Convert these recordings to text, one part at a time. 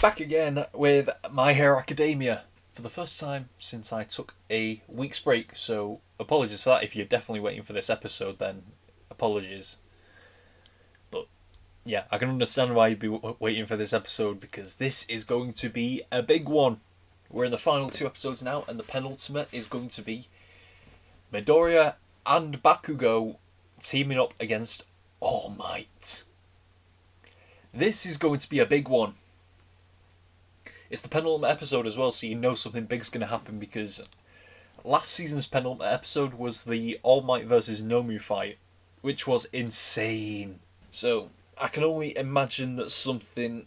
back again with My Hero Academia for the first time since I took a week's break, so apologies for that. If you're definitely waiting for this episode, then apologies. But yeah, I can understand why you'd be waiting for this episode, because this is going to be a big one. We're in the final 2 episodes now, and the penultimate is going to be Midoriya and Bakugo teaming up against All Might. This is going to be a big one. It's the penultimate episode as well, so you know something big's going to happen, because last season's penultimate episode was the All Might versus Nomu fight, which was insane. So I can only imagine that something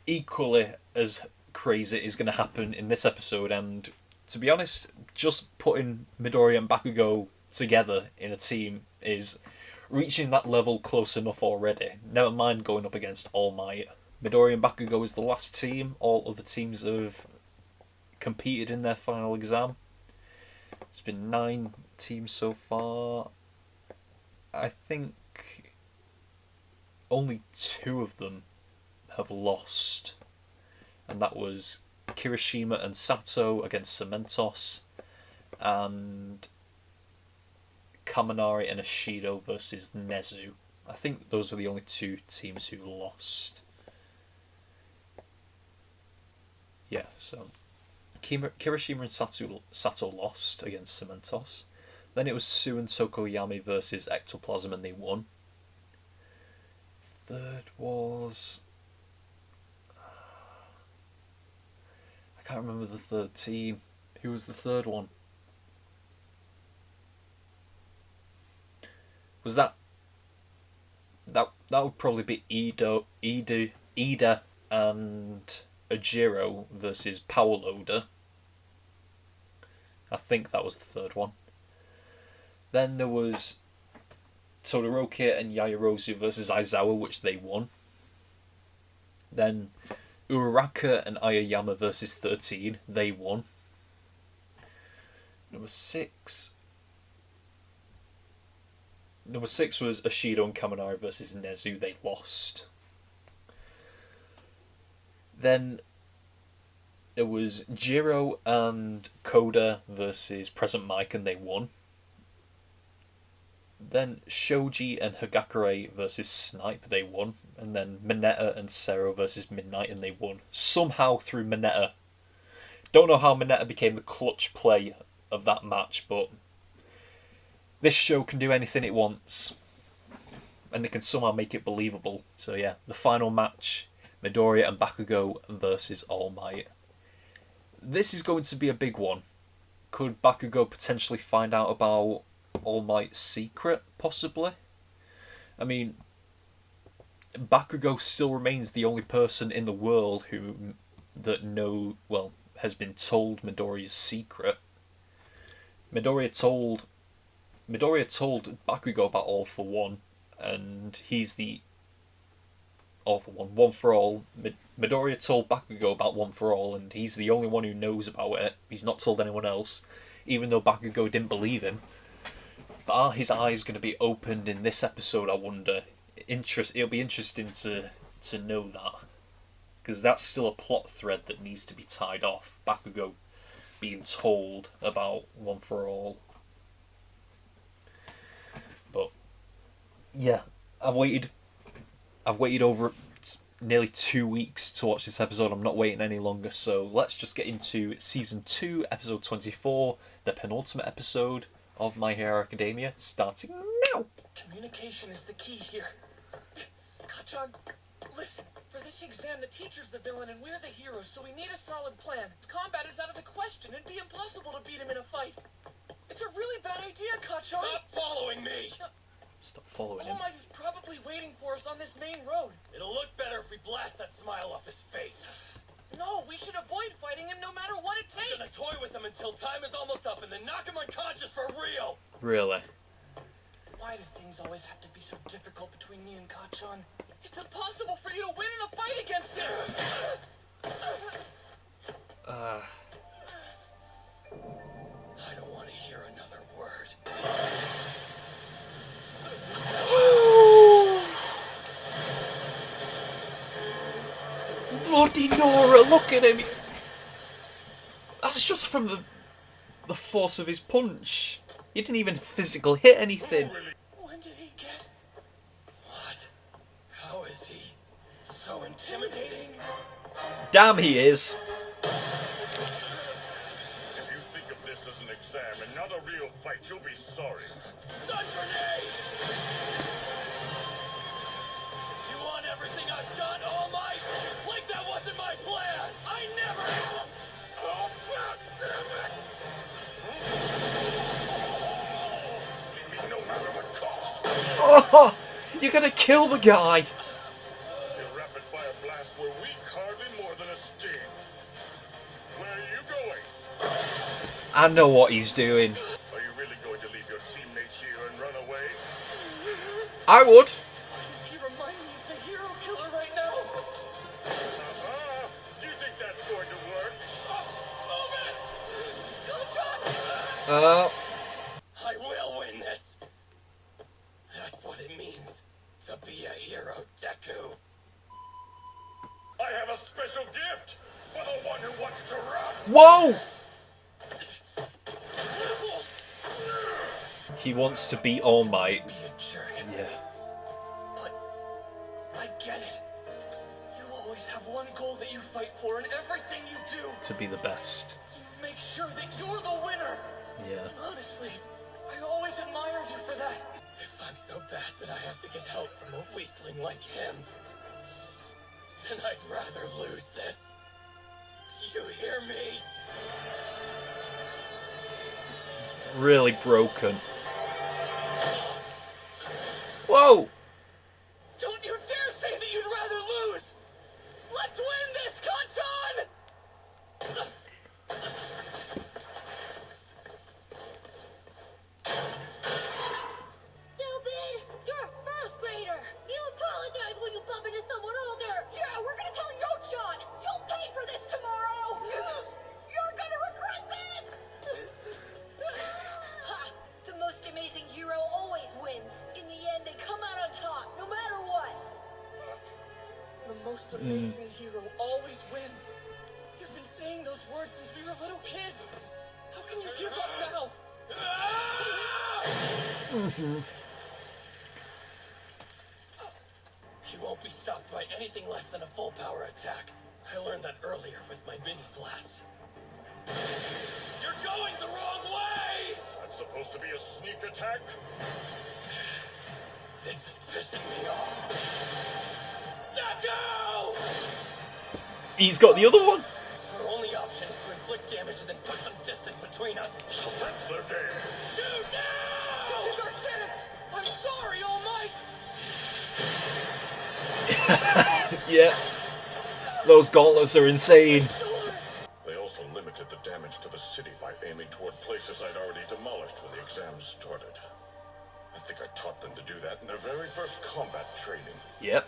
equally as crazy is going to happen in this episode, and to be honest, just putting Midoriya and Bakugo together in a team is reaching that level close enough already. Never mind going up against All Might. Midoriya and Bakugo is the last team. All other teams have competed in their final exam. It's been 9 teams so far. I think only 2 of them have lost. And that was Kirishima and Sato against Cementos, and Kaminari and Ishido versus Nezu. I think those were the only 2 teams who lost. Yeah, so Kirishima and Sato lost against Cementos. Then it was Su and Tokoyami versus Ectoplasm, and they won. Third was... I can't remember the third team. Who was the third one? Was that would probably be Ida and Ajiro versus Power Loader. I think that was the third one. Then there was Todoroki and Yaoyorozu versus Aizawa, which they won. Then Uraraka and Aoyama versus 13, they won. Number 6 was Ishido and Kaminari versus Nezu, they lost. Then it was Jiro and Koda versus Present Mike, and they won. Then Shoji and Hagakure versus Snipe, they won. And then Mineta and Sero versus Midnight, and they won. Somehow through Mineta. Don't know how Mineta became the clutch play of that match, but this show can do anything it wants. And they can somehow make it believable. So yeah, the final match, Midoriya and Bakugo versus All Might. This is going to be a big one. Could Bakugo potentially find out about All Might's secret, possibly? I mean, Bakugo still remains the only person in the world has been told Midoriya's secret. Midoriya told Bakugo about All for One, and he's the All for One. One for All. Midoriya told Bakugo about One for All, and he's the only one who knows about it. He's not told anyone else, even though Bakugo didn't believe him. But are his eyes going to be opened in this episode, I wonder? It'll be interesting to know that, because that's still a plot thread that needs to be tied off. Bakugo being told about One for All. But yeah, I've waited over nearly 2 weeks to watch this episode. I'm not waiting any longer, so let's just get into Season 2, Episode 24, the penultimate episode of My Hero Academia, starting now! Communication is the key here. Kachan, listen. For this exam, the teacher's the villain and we're the heroes, so we need a solid plan. Combat is out of the question. It'd be impossible to beat him in a fight. It's a really bad idea, Kachan! Stop following me! Stop following him. All Might is probably waiting for us on this main road. It'll look better if we blast that smile off his face. No, we should avoid fighting him no matter what it I'm gonna takes. toy with him until time is almost up and then knock him unconscious for real! Really? Why do things always have to be so difficult between me and Kachan? It's impossible for you to win in a fight against him! I don't want to hear another word. Bloody Bloody Nora, look at him! That's just from the force of his punch. He didn't even physically hit anything. When did he get... What? How is he so intimidating? Damn, he is. If you think of this as an exam and not a real fight, you'll be sorry. Stun grenade! You want everything I've done, All Might? Like that wasn't my plan! I never... Oh, God damn it! Leave me no matter what cost. Oh, you're gonna kill the guy. Your rapid fire blasts were weak, hardly more than a sting. Where are you going? I know what he's doing. Are you really going to leave your teammates here and run away? I would. Why does he remind me of the hero killer right now? Do you think that's going to work? Move it! Good Uh, shot! I will win this! That's what it means to be a hero, Deku. I have a special gift for the one who wants to run. whoa! He wants to be All Might. Be a jerk. Yeah. But I get it. You always have one goal that you fight for in everything you do. To be the best. You make sure that you're the winner. Yeah. And honestly, I always admired you for that. If I'm so bad that I have to get help from a weakling like him, then I'd rather lose this. Do you hear me? Really broken. Whoa! Don't you dare say that you'd rather lose! Let's win this, Kanchan! Stupid! You're a first grader! You apologize when you bump into someone older! Yeah, we're gonna tell Yochan! You'll pay for this tomorrow! You're gonna regret this! Ha! The most amazing hero always wins. In the end, they come out on top, no matter what. The most amazing hero always wins. You've been saying those words since we were little kids. How can you give up now? He won't be stopped by anything less than a full power attack. I learned that earlier with my mini blasts. You're going the wrong way! That's supposed to be a sneak attack? This is pissing me off. Deku! He's got the other one. Our only option is to inflict damage and then put some distance between us. So that's their game. Shoot now! This is our chance! I'm sorry, All Might! Yeah. Those gauntlets are insane. They also limited the damage to the city by aiming toward places I'd already demolished when the exams started. I think I taught them to do that in their very first combat training. Yep.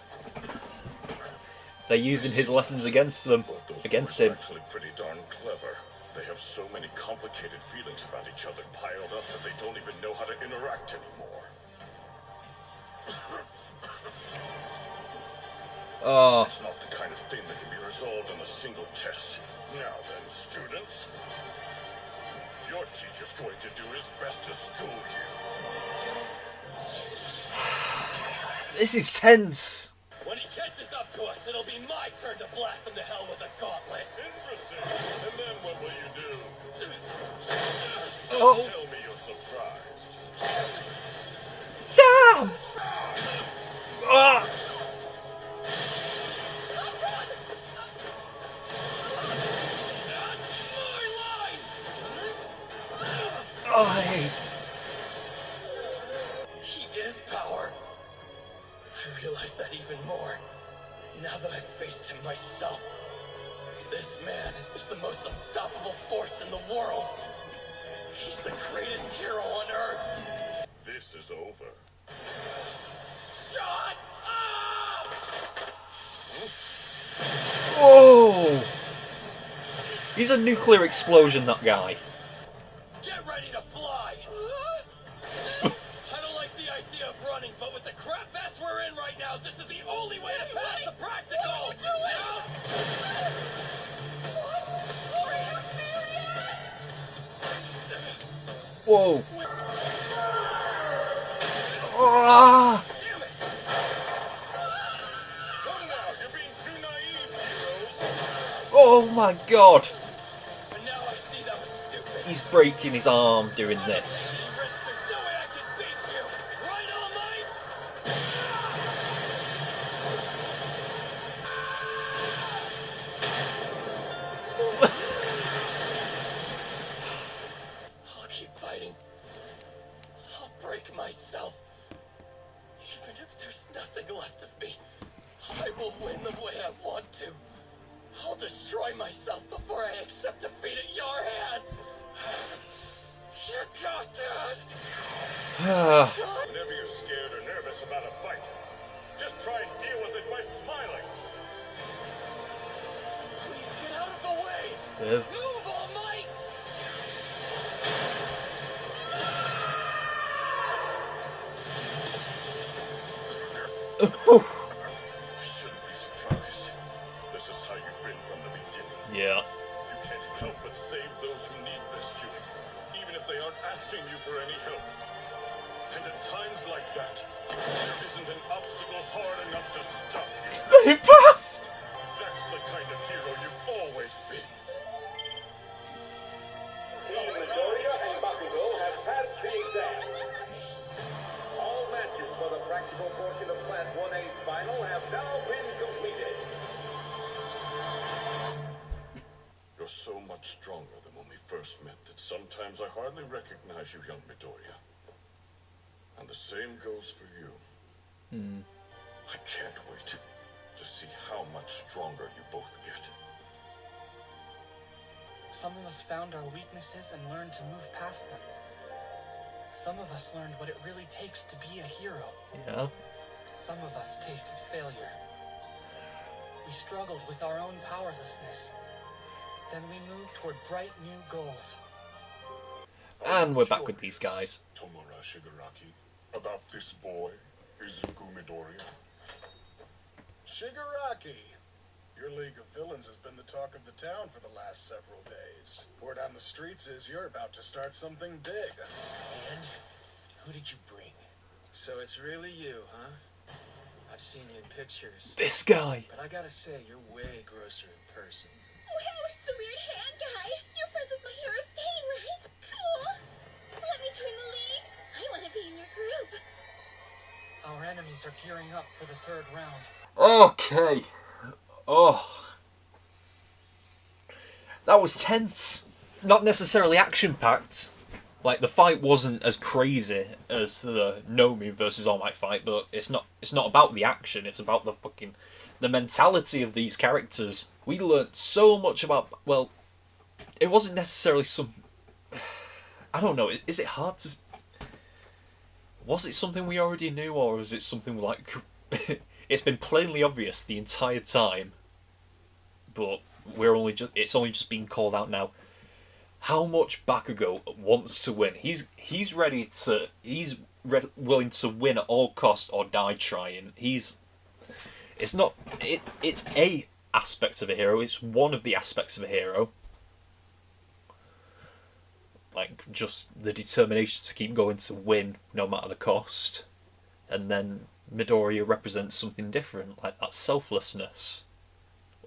They're using his lessons against them. Both those Against boys are him. actually pretty darn clever. They have so many complicated feelings about each other piled up that they don't even know how to interact anymore. Oh. It's not the kind of thing that can be resolved on a single test. Now then, students. Your teacher's going to do his best to school you. This is tense. When he catches up to us, it'll be my turn to blast him to hell with a gauntlet. Interesting. And then what will you do? Oh. Tell me you're surprised. Damn! Ah! Oh, He is power. I realize that even more now that I've faced him myself. This man is the most unstoppable force in the world. He's the greatest hero on Earth. This is over. Shut up! Whoa! He's a nuclear explosion, that guy. Get ready to fly! I don't like the idea of running, but with the crap mess we're in right now, this is the only way to pass the practical! Whoa! Ah! Damn it! Come now, you're being too naive, heroes. Oh my god! But now I see that was stupid. He's breaking his arm doing this. There's no way I can beat you. Right, All Might? I'll keep fighting. I'll break myself. Even if there's nothing left of me, I will win the way I want to. I'll destroy myself before I accept defeat at your hands. You got that. Whenever you're scared or nervous about a fight, just try and deal with it by smiling. Please get out of the way. There's... Move, All Might. I shouldn't be surprised. This is how you've been from the beginning. Yeah. You can't help but save those who need rescuing, even if they aren't asking you for any help. And at times like that, there isn't an obstacle hard enough to stop you. He passed! That's the kind of hero you've always been. Team Midoriya and Bakugo have passed the exam. All matches for the practical portion of Class 1A's final have now been completed. You're so much stronger than when we first met that sometimes I hardly recognize you, young Midoriya. And the same goes for you. I can't wait to see how much stronger you both get. Some of us found our weaknesses and learned to move past them. Some of us learned what it really takes to be a hero. Yeah. Some of us tasted failure. We struggled with our own powerlessness. Then we moved toward bright new goals. And we're back with these guys. Tomura Shigaraki, about this boy, Izuku Midoriya. Shigaraki, your League of Villains has been the talk of the town for the last several days. Word on the streets is you're about to start something big. And who did you bring? So it's really you, huh? I've seen you in pictures, This guy. but I gotta say, you're way grosser in person. Well, it's the weird hand guy. You're friends with my hero Stain, right? Cool. Let me join the league. I want to be in your group. Our enemies are gearing up for the third round. Okay. Oh. That was tense. Not necessarily action-packed. Like, the fight wasn't as crazy as the Nomi versus All Might fight, but it's not about the action, it's about the mentality of these characters. We learnt so much about, well, it wasn't necessarily some... I don't know, is it hard to... Was it something we already knew, or is it something like... It's been plainly obvious the entire time, but it's only just being called out now. How much Bakugo wants to win. He's willing to win at all costs or die trying. It's a aspect of a hero. It's one of the aspects of a hero. Like, just the determination to keep going to win no matter the cost. And then Midoriya represents something different, like that selflessness.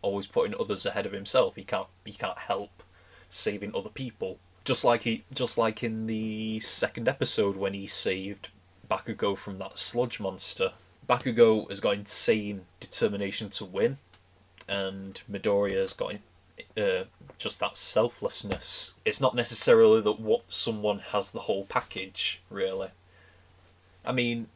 Always putting others ahead of himself. He can't help saving other people. Just like in the second episode when he saved Bakugo from that sludge monster. Bakugo has got insane determination to win, and Midoriya's got just that selflessness. It's not necessarily that what someone has the whole package, really. I mean,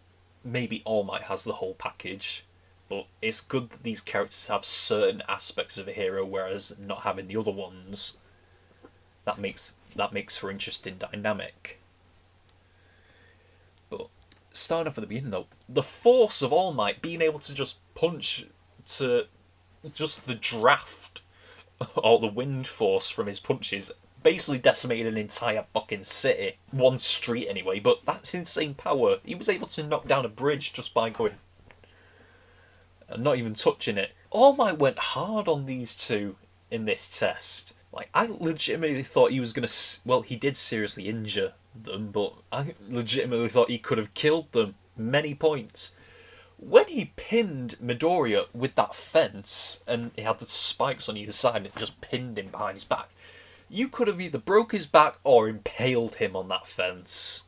maybe All Might has the whole package, but it's good that these characters have certain aspects of a hero, whereas not having the other ones, that makes for interesting dynamic. But starting off at the beginning though, the force of All Might being able to just punch to just the draft or the wind force from his punches basically decimated an entire fucking city. One street anyway, but that's insane power. He was able to knock down a bridge just by going and not even touching it. All Might went hard on these two in this test. Like, I legitimately thought he was going to... Well, he did seriously injure them, but I legitimately thought he could have killed them many points. When he pinned Midoriya with that fence, and he had the spikes on either side, and it just pinned him behind his back, you could have either broke his back or impaled him on that fence.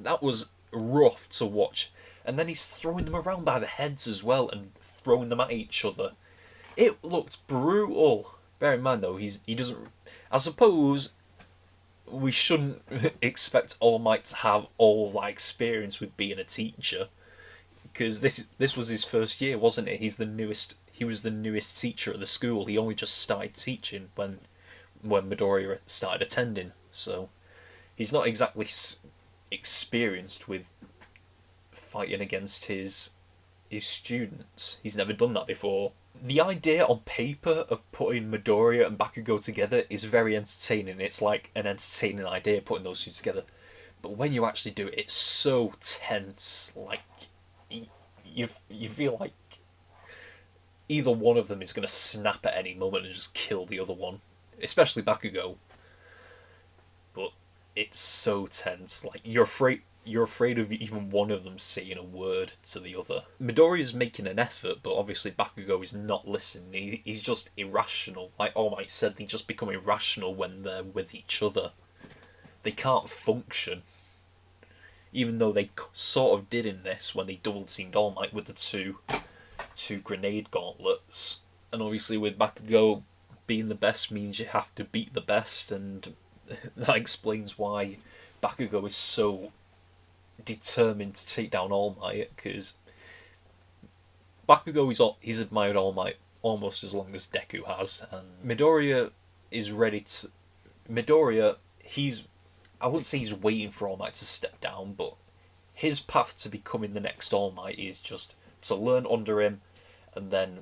That was rough to watch. And then he's throwing them around by the heads as well, and throwing them at each other. It looked brutal. Bear in mind though, he doesn't. I suppose we shouldn't expect All Might to have all that experience with being a teacher, because this was his first year, wasn't it? He was the newest teacher at the school. He only just started teaching when Midoriya started attending, so he's not exactly experienced with fighting against his students. He's never done that before. The idea on paper of putting Midoriya and Bakugo together is very entertaining. It's like an entertaining idea, putting those two together. But when you actually do it, it's so tense. Like, you feel like either one of them is going to snap at any moment and just kill the other one. Especially Bakugo. But it's so tense. Like, you're afraid of even one of them saying a word to the other. Midoriya's making an effort, but obviously Bakugo is not listening. He's just irrational. Like All Might said, they just become irrational when they're with each other. They can't function. Even though they sort of did in this when they double-teamed All Might with the two grenade gauntlets. And obviously with Bakugo, being the best means you have to beat the best, and that explains why Bakugo is so determined to take down All Might, because Bakugo he's admired All Might almost as long as Deku has, and Midoriya is ready to. Midoriya, I wouldn't say he's waiting for All Might to step down, but his path to becoming the next All Might is just to learn under him and then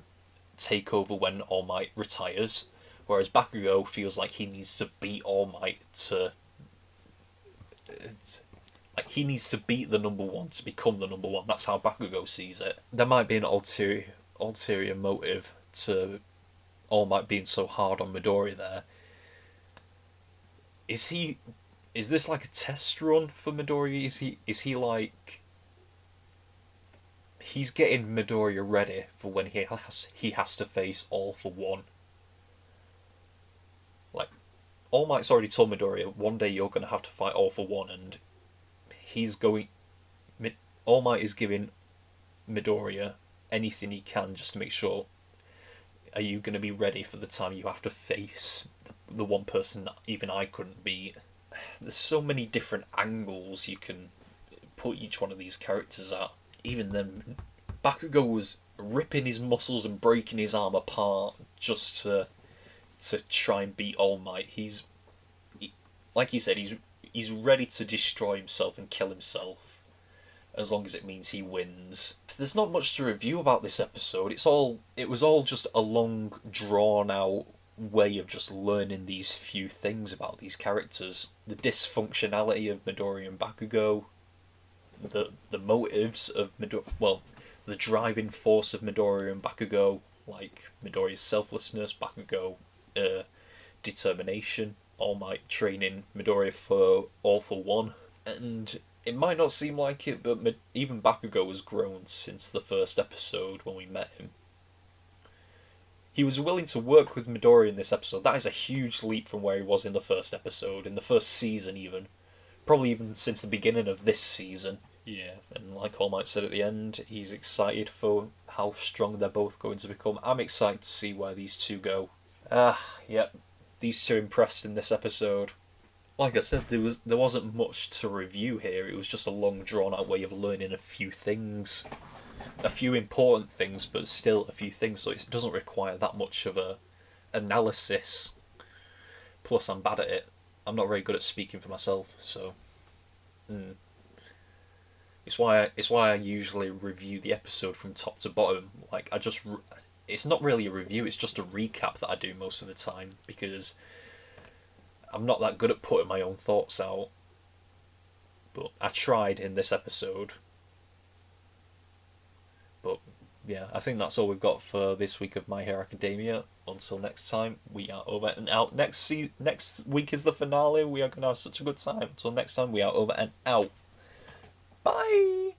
take over when All Might retires, whereas Bakugo feels like he needs to beat All Might to. Like, he needs to beat the number one to become the number one. That's how Bakugo sees it. There might be an ulterior motive to All Might being so hard on Midoriya there. Is this like a test run for Midoriya? Is he like... He's getting Midoriya ready for when he has to face All for One. Like, All Might's already told Midoriya, one day you're going to have to fight All for One, and All Might is giving Midoriya anything he can just to make sure, are you going to be ready for the time you have to face the one person that even I couldn't beat? There's so many different angles you can put each one of these characters at. Even then, Bakugo was ripping his muscles and breaking his arm apart just to try and beat All Might. Like he said, he's ready to destroy himself and kill himself, as long as it means he wins. There's not much to review about this episode. It was all just a long, drawn-out way of just learning these few things about these characters. The dysfunctionality of Midoriya and Bakugo, the motives of the driving force of Midoriya and Bakugo, like Midoriya's selflessness, Bakugo determination, All Might training Midoriya for All for One. And it might not seem like it, but even Bakugo has grown since the first episode when we met him. He was willing to work with Midoriya in this episode. That is a huge leap from where he was in the first episode, in the first season even. Probably even since the beginning of this season. Yeah, and like All Might said at the end, he's excited for how strong they're both going to become. I'm excited to see where these two go. Yep, these two impressed in this episode. Like I said, there wasn't much to review here. It was just a long, drawn-out way of learning a few things. A few important things, but still a few things, so it doesn't require that much of a analysis. Plus, I'm bad at it. I'm not very good at speaking for myself, so... It's why I usually review the episode from top to bottom. Like, it's not really a review, it's just a recap that I do most of the time, because I'm not that good at putting my own thoughts out. But I tried in this episode. But yeah, I think that's all we've got for this week of My Hero Academia. until next time, we are over and out. Next week is the finale. We are going to have such a good time. Until next time, we are over and out. Bye!